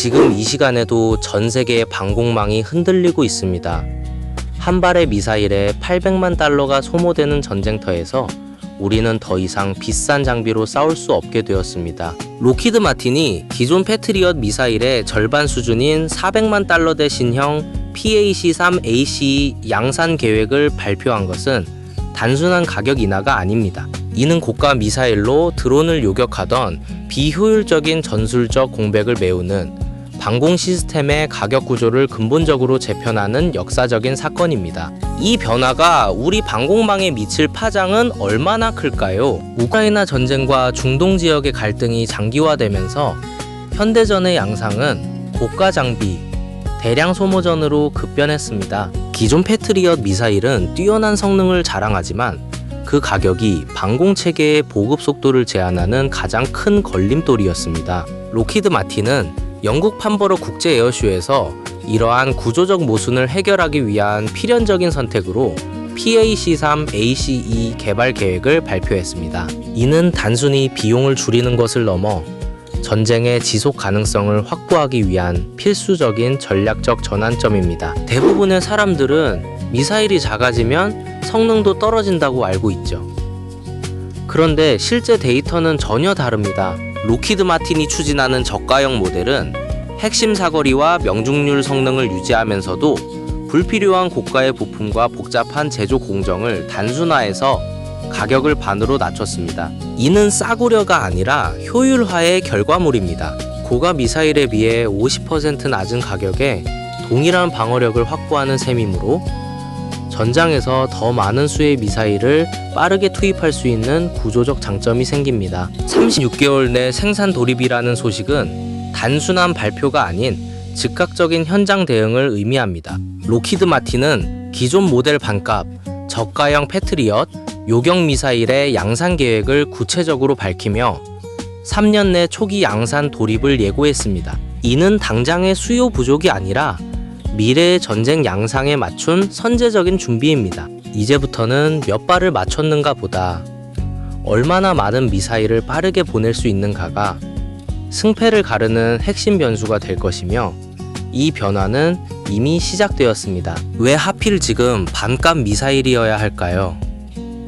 지금 이 시간에도 전 세계의 방공망이 흔들리고 있습니다. 한 발의 미사일에 800만 달러가 소모되는 전쟁터에서 우리는 더 이상 비싼 장비로 싸울 수 없게 되었습니다. 록히드 마틴이 기존 패트리엇 미사일의 절반 수준인 400만 달러대 신형 PAC-3ACE 양산 계획을 발표한 것은 단순한 가격 인하가 아닙니다. 이는 고가 미사일로 드론을 요격하던 비효율적인 전술적 공백을 메우는 방공 시스템의 가격 구조를 근본적으로 재편하는 역사적인 사건입니다. 이 변화가 우리 방공망에 미칠 파장은 얼마나 클까요? 우크라이나 전쟁과 중동 지역의 갈등이 장기화되면서 현대전의 양상은 고가 장비, 대량 소모전으로 급변했습니다. 기존 패트리엇 미사일은 뛰어난 성능을 자랑하지만 그 가격이 방공체계의 보급 속도를 제한하는 가장 큰 걸림돌이었습니다. 록히드 마틴은 영국 판버러 국제 에어쇼에서 이러한 구조적 모순을 해결하기 위한 필연적인 선택으로 PAC-3ACE 개발 계획을 발표했습니다. 이는 단순히 비용을 줄이는 것을 넘어 전쟁의 지속 가능성을 확보하기 위한 필수적인 전략적 전환점입니다. 대부분의 사람들은 미사일이 작아지면 성능도 떨어진다고 알고 있죠. 그런데 실제 데이터는 전혀 다릅니다. 록히드 마틴이 추진하는 저가형 모델은 핵심 사거리와 명중률 성능을 유지하면서도 불필요한 고가의 부품과 복잡한 제조 공정을 단순화해서 가격을 반으로 낮췄습니다. 이는 싸구려가 아니라 효율화의 결과물입니다. 고가 미사일에 비해 50% 낮은 가격에 동일한 방어력을 확보하는 셈이므로 전장에서 더 많은 수의 미사일을 빠르게 투입할 수 있는 구조적 장점이 생깁니다. 36개월 내 생산 돌입이라는 소식은 단순한 발표가 아닌 즉각적인 현장 대응을 의미합니다. 록히드 마틴은 기존 모델 반값, 저가형 패트리엇, 요격 미사일의 양산 계획을 구체적으로 밝히며 3년 내 초기 양산 돌입을 예고했습니다. 이는 당장의 수요 부족이 아니라 미래의 전쟁 양상에 맞춘 선제적인 준비입니다. 이제부터는 몇 발을 맞췄는가 보다 얼마나 많은 미사일을 빠르게 보낼 수 있는가가 승패를 가르는 핵심 변수가 될 것이며 이 변화는 이미 시작되었습니다. 왜 하필 지금 반값 미사일이어야 할까요?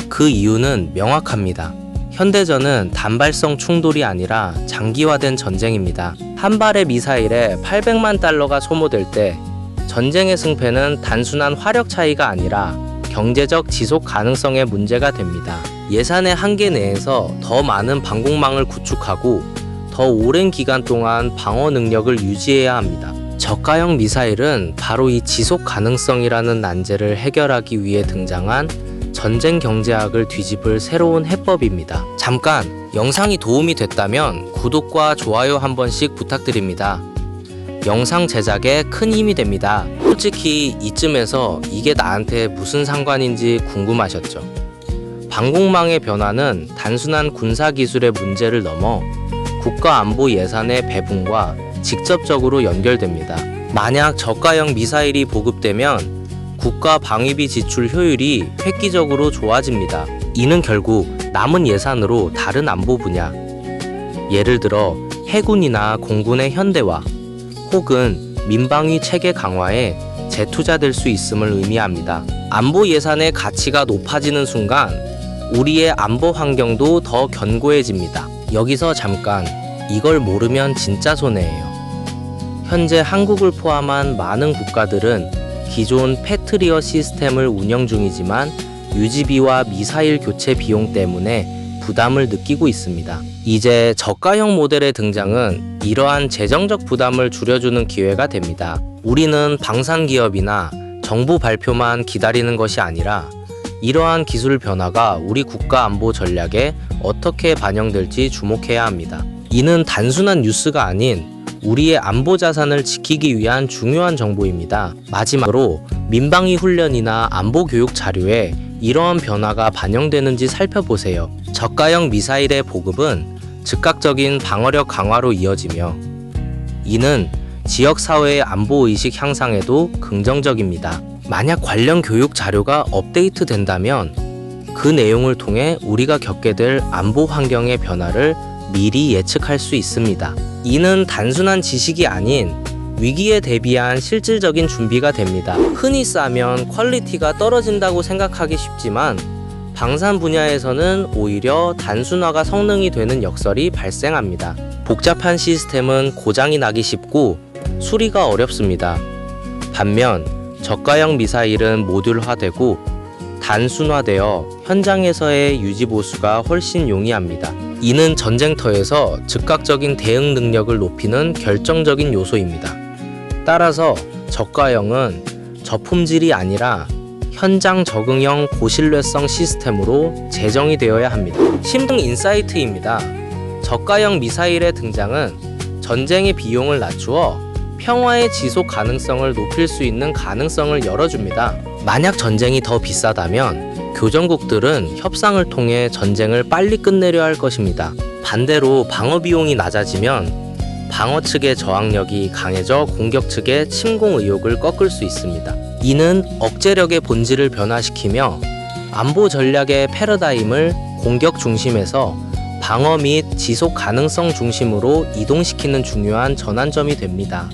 그 이유는 명확합니다. 현대전은 단발성 충돌이 아니라 장기화된 전쟁입니다. 한 발의 미사일에 800만 달러가 소모될 때 전쟁의 승패는 단순한 화력 차이가 아니라 경제적 지속 가능성의 문제가 됩니다. 예산의 한계 내에서 더 많은 방공망을 구축하고 더 오랜 기간 동안 방어 능력을 유지해야 합니다. 저가형 미사일은 바로 이 지속 가능성이라는 난제를 해결하기 위해 등장한 전쟁 경제학을 뒤집을 새로운 해법입니다. 잠깐 영상이 도움이 됐다면 구독과 좋아요 한 번씩 부탁드립니다. 영상 제작에 큰 힘이 됩니다. 솔직히 이쯤에서 이게 나한테 무슨 상관인지 궁금하셨죠? 방공망의 변화는 단순한 군사기술의 문제를 넘어 국가안보 예산의 배분과 직접적으로 연결됩니다. 만약 저가형 미사일이 보급되면 국가 방위비 지출 효율이 획기적으로 좋아집니다. 이는 결국 남은 예산으로 다른 안보 분야, 예를 들어 해군이나 공군의 현대화, 혹은 민방위 체계 강화에 재투자될 수 있음을 의미합니다. 안보 예산의 가치가 높아지는 순간 우리의 안보 환경도 더 견고해집니다. 여기서 잠깐 이걸 모르면 진짜 손해예요. 현재 한국을 포함한 많은 국가들은 기존 패트리엇 시스템을 운영 중이지만 유지비와 미사일 교체 비용 때문에 부담을 느끼고 있습니다. 이제 저가형 모델의 등장은 이러한 재정적 부담을 줄여주는 기회가 됩니다. 우리는 방산기업이나 정부 발표만 기다리는 것이 아니라 이러한 기술 변화가 우리 국가 안보 전략에 어떻게 반영될지 주목해야 합니다. 이는 단순한 뉴스가 아닌 우리의 안보 자산을 지키기 위한 중요한 정보입니다. 마지막으로 민방위 훈련이나 안보 교육 자료에 이러한 변화가 반영되는지 살펴보세요. 저가형 미사일의 보급은 즉각적인 방어력 강화로 이어지며 이는 지역사회의 안보의식 향상에도 긍정적입니다. 만약 관련 교육 자료가 업데이트 된다면 그 내용을 통해 우리가 겪게 될 안보 환경의 변화를 미리 예측할 수 있습니다. 이는 단순한 지식이 아닌 위기에 대비한 실질적인 준비가 됩니다. 흔히 싸면 퀄리티가 떨어진다고 생각하기 쉽지만 방산 분야에서는 오히려 단순화가 성능이 되는 역설이 발생합니다. 복잡한 시스템은 고장이 나기 쉽고 수리가 어렵습니다. 반면 저가형 미사일은 모듈화되고 단순화되어 현장에서의 유지 보수가 훨씬 용이합니다. 이는 전쟁터에서 즉각적인 대응 능력을 높이는 결정적인 요소입니다. 따라서 저가형은 저품질이 아니라 현장 적응형 고신뢰성 시스템으로 제정이 되어야 합니다. 심층 인사이트입니다. 저가형 미사일의 등장은 전쟁의 비용을 낮추어 평화의 지속 가능성을 높일 수 있는 가능성을 열어줍니다. 만약 전쟁이 더 비싸다면 교전국들은 협상을 통해 전쟁을 빨리 끝내려 할 것입니다. 반대로 방어 비용이 낮아지면 방어 측의 저항력이 강해져 공격 측의 침공 의욕을 꺾을 수 있습니다. 이는 억제력의 본질을 변화시키며 안보 전략의 패러다임을 공격 중심에서 방어 및 지속 가능성 중심으로 이동시키는 중요한 전환점이 됩니다.